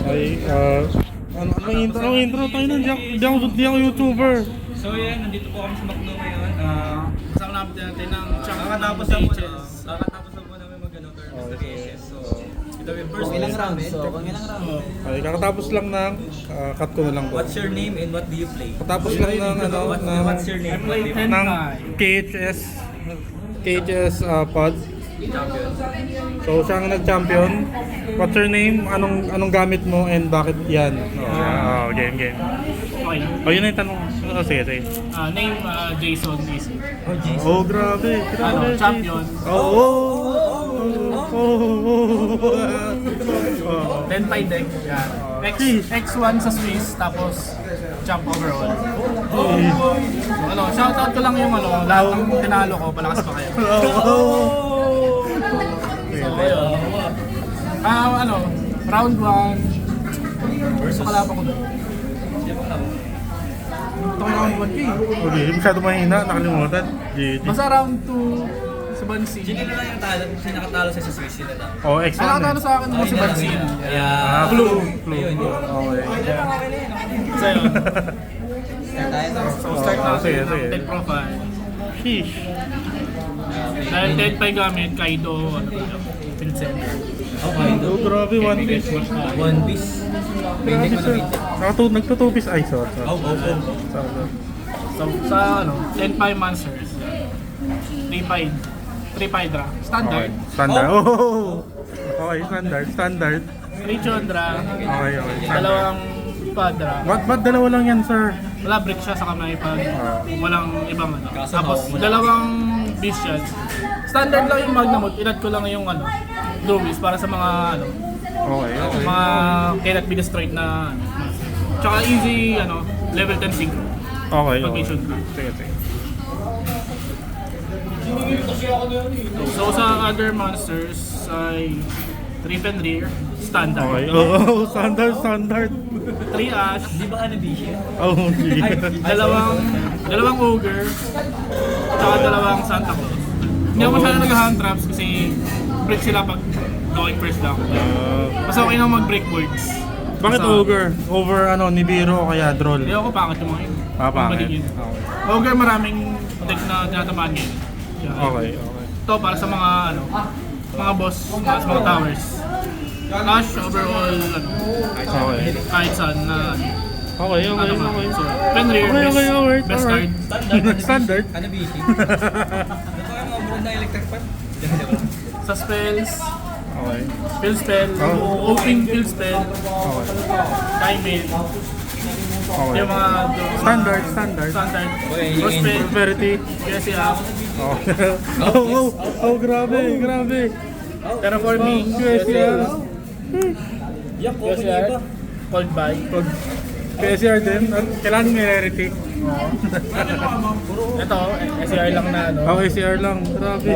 Ay, anong intro tayo nun? Di ako YouTuber. So yan, nandito po kami sa Macdo ngayon. Kasama natin ng chunk Kakatapos ng lang po stages. kakatapos lang po namin mag-ano tournament sa cases. So, ito yung first Kung ilang race rounds? namin. So, kung ilang rounds? Ay, kakatapos lang ng cut ko na lang po. What's your name and what do you play? Katapos lang ng What's your name? What do you play? ng KHS pod. Champion. So siya ang nag-champion. What's your name? Anong gamit mo and bakit yan? Game. Okay. Oh, yun na yung tanong. Oh, sige. Name Jason Easy. Oh, jeez. Oh, grabe. Champion. Oh. 10 pie deck. Yan. X1 sa Swiss, tapos jump overall. So, shoutout ko lang yung lahat ng tinalo ko, palakas pa kayo. So, ayun. Round 1. First kalaban ko doon. Ito yung round 1 eh. Okay, masyado mahina, nakalimutan. GG. Basta round 2, si Bansin. Sino na lang yung talo? Sino nakatalo sa Swiss? Sino na? Oh, X1. Ay, nakatalo sa akin mo si Bansin. Yeah. Blue. Ayun, yun. Okay. So, yun. Start tayo sa So, start natin sige. ng deck profile. Sheesh. Dahil dead pa yung gamit, Kaido, Vincent. Okay, Oh, grabe, one piece. One Piece. Painting mo na painting. Nagtutupis. Ay, sorry. Oh. So, sa 10 pie monsters. 3 pie draw. Standard. Okay. Standard. Oh! Okay, standard. 3 Chondra. Okay. Dalawang Padra. Ba't dalawa lang yan, sir? Wala break siya sa kamay pag walang ibang Kaso Tapos hawak mo dalawang Bestials. Standard lang yung Magnamut. Inad ko lang yung Lewis para sa mga Okay. mga cannot be destroyed na tsaka easy level 10 synchro. Okay. Pag may shoot ka. Sige. So sa other monsters ay Trip and Rear, standard. Okay. Oh, standard. 3 Ash, Di ba Anabishi? Oh, gee. dalawang Ogre, tsaka dalawang Santa Claus. Hindi ako masyadong nag-hand traps kasi break sila pag going first down. Mas okay nang mag-break boards. Bakit Basta- ogre? Over Nibiru o kaya Droll? Hindi ako pangit yung mga yun. Pangit. Maligid. Okay. Ogre maraming deck na tinatamaan ngayon. Kaya- Okay. Ito para sa mga mga boss, sa mga towers. Ash overall Okay. kahit saan na Okay. So, Fenrir, Okay. best card. Standard. Anabishi? Ano pa yung mga brand na electric fan? Sa spells, Okay. fill spell, open fill spell, Okay. time mail, Okay. yung mga Standard. Draw Okay, yung spell, Prosperity. kasi up. Oh, grabe. Terraforming, QSR. Yak, okay QSR, ba? cold buy. PSR din. Kailangan may rarity. Ito, SCR lang na Oh, ACR lang. Grabe.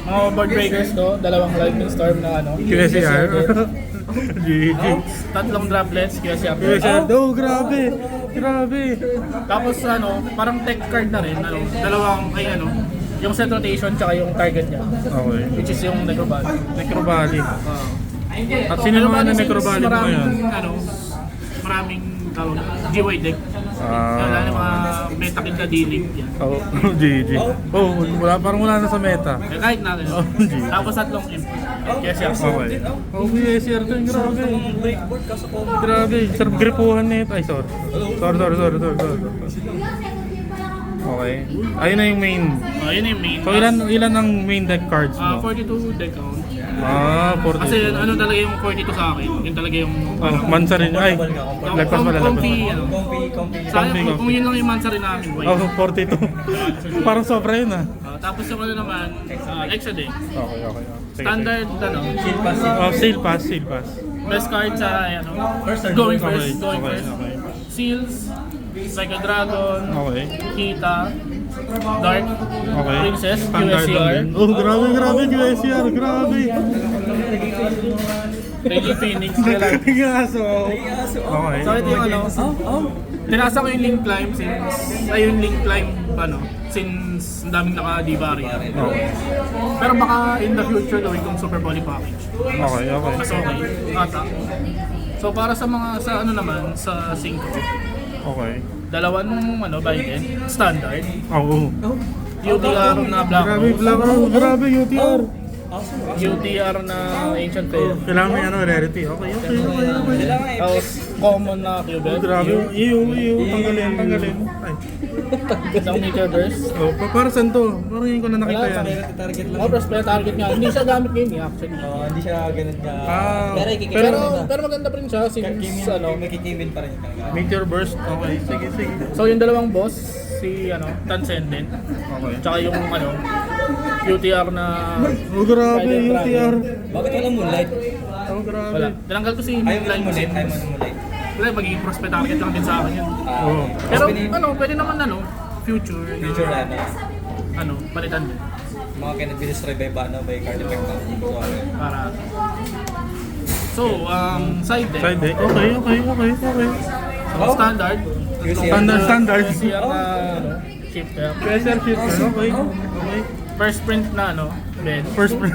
mga board breakers to, dalawang lightning storm na QSR. GG. tatlong droplets, QSR. QSR. Oh, grabe. Tapos parang tech card na rin, dalawang yung set rotation tsaka yung target niya, Okay. which is yung Necrobody. Necrobally. At sino naman na Necrobally mo ngayon? Maraming tawag, GY deck. Wala na mga meta kill na D-Link yan. Oh, GG. Oh, parang wala na sa meta. Kahit natin. Oh, GG. Tapos tatlong imp. QSR. Okay. Oh, PSR din. Grabe. Breakboard kaso ko. Grabe. Sarap gripuhan na ito. Ay, sorry. Sorry. Okay. Ayun na yung main. Yun yung main. So, ilan ang main deck cards mo? 42 deck count. 40. Kasi talaga yung 42 sa akin. Yun talaga yung Mansa rin. Ay, lagpas pala. Comfy, Comfy. Sa akin, kung yun lang yung mansa rin namin, boy. Oh, 42. Parang sobra yun ah. Tapos yung naman, extra deck. Okay. Sige. Standard, Shield pass. Oh, sale pass. best card sa, First or going Okay. first. Seals, Psycho Dragon, Okay. Kita, Dark, Okay. Princess, Standard lang QSR, din. Oh, grabe. QSR. Grabe. Reggie Phoenix, Gaso. Okay. So ito yung tinasa ko yung link climb since, yung link climb, since ang daming naka-diva rin. Okay. Pero baka in the future gawin kong Super Body Package. Okay, okay. Mas okay, ata. So para sa mga, sa ano naman, sa 5, Okay. dalawang Biden, standard. Oo. UTR na Black Grabe, Rose, Black Rose. Grabe, UTR. UTR na Ancient Fair. Kailangan may rarity. Okay, okay, okay. Kailangan Tapos common na Cubed. Grabe. Iyo. Tanggalin. Ay. Isang Nature Burst. Oh, para saan to? Parang yun ko na nakita Wala, yan. sa target lang. Oh, prospect target nga. Hindi siya gamit ngayon actually. Hindi siya ganun ka. Ah, Pero Pero maganda pa rin siya since may kikimin pa rin talaga. Meteor Burst. Okay, sige. So yung dalawang boss, si Transcendent, Okay. tsaka yung UTR na Oh, grabe, UTR. Bakit walang moonlight? Oh, grabe. wala. Tinanggal ko si Ayaw mo ng Moonlight moonlight. Ayaw mo since ng moonlight. wala, magiging prospect target lang din sa akin yun. Oh. Pero pwede naman future na, Future palitan din. mga cannot be destroyed by card effect na. Para so, side deck. Side deck. Okay. So, standard. Standard. UTR na shifter. QSR shifter. Okay. First print na bed. First print.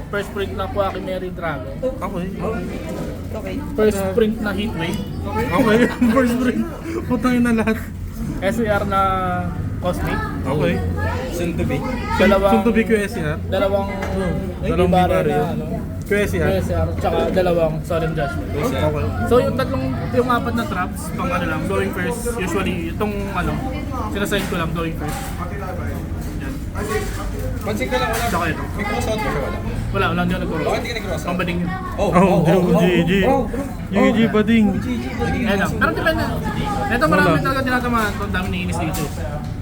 First print na Quacky Mary Dragon. Okay. First print na Heatwave. Okay. First print. Putangin na lahat. SER na Cosmic. Okay. Soon to be. Soon to be QSR. Dalawang Dalawang Ibarra Ibarra na QSR. QSR, tsaka dalawang Solemn Judgment. Okay. So yung apat na traps, pang lang, going first, usually itong sinaside ko lang, going first. Pansin ka lang wala. Tsaka ito. May crossout ba siya wala? Wala, hindi ako nag-cross. Bakit hindi ka nag-crossout? Pambading yun. GG. GG bading. Ayun lang. Pero depende. Ito marami talaga tinatamaan ito, ang dami naiinis dito.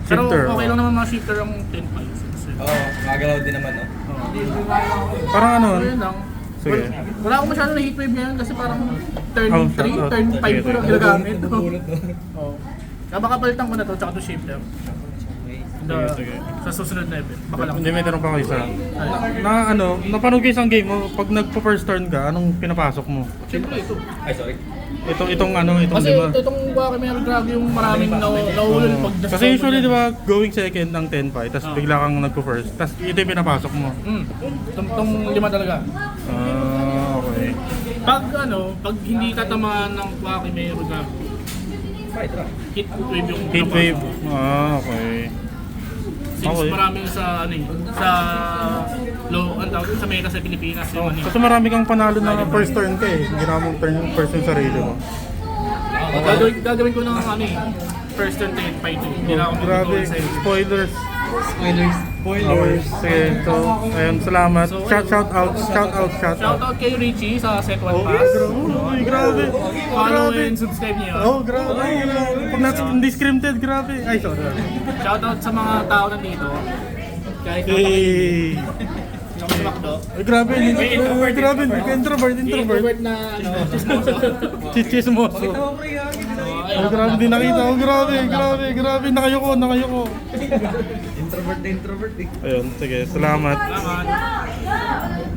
Pero Shifter. okay lang naman mga shifter ang 10 pa. Magalaw din naman, no? Parang ano? Ayun lang. Sige. Wala akong masyado na heatwave ngayon kasi parang turn Oh, 3, turn 5 ko lang sige. ginagamit. Oo. Baka palitan ko na to, tsaka to shifter. Sige. Sa susunod na event. Baka lang. Hindi, may tanong pa kayo isa. Napanood ko isang game mo, pag nagpo-first turn ka, anong pinapasok mo? Siyempre ito. Ay, sorry. Itong Kasi lima. itong Quacky Mary Dragon yung maraming nauulol pag Kasi usually, di ba, going second ng 10-5, tapos bigla kang nagpo-first, tapos ito yung pinapasok mo. Itong lima talaga. Okay. Pag hindi tatamaan ng Quacky Mary Dragon, Fight lang. heat wave yung Heat wave. pinapasok. Okay. Since Okay. marami sa sa meta sa Pilipinas yung Kasi marami kang panalo na first turn ka eh. Ginawa mong turn first yung sarili mo. Gagawin ko ng first turn fight. Hindi na ako Grabe. mag-goal sa Spoilers. Spoilers. Okay. Sige. So, ayun. Salamat. Shout out. Shoutout kay Richie sa Set 1 Oh, Pass. grabe. Follow Grabe. and subscribe niyo. Oh, grabe. Pag hindi scripted, grabe. Ay, sorry. Shoutout sa mga tao nandito. Kahit Hey. yung sumakdo. Ay, grabe. Grabe. Introvert. Introvert na chismoso. Chismoso. Oh, grabe. Di nakita. Oh, grabe. Nakayoko. Introvert eh. Ayun. Sige. Salamat. Salamat.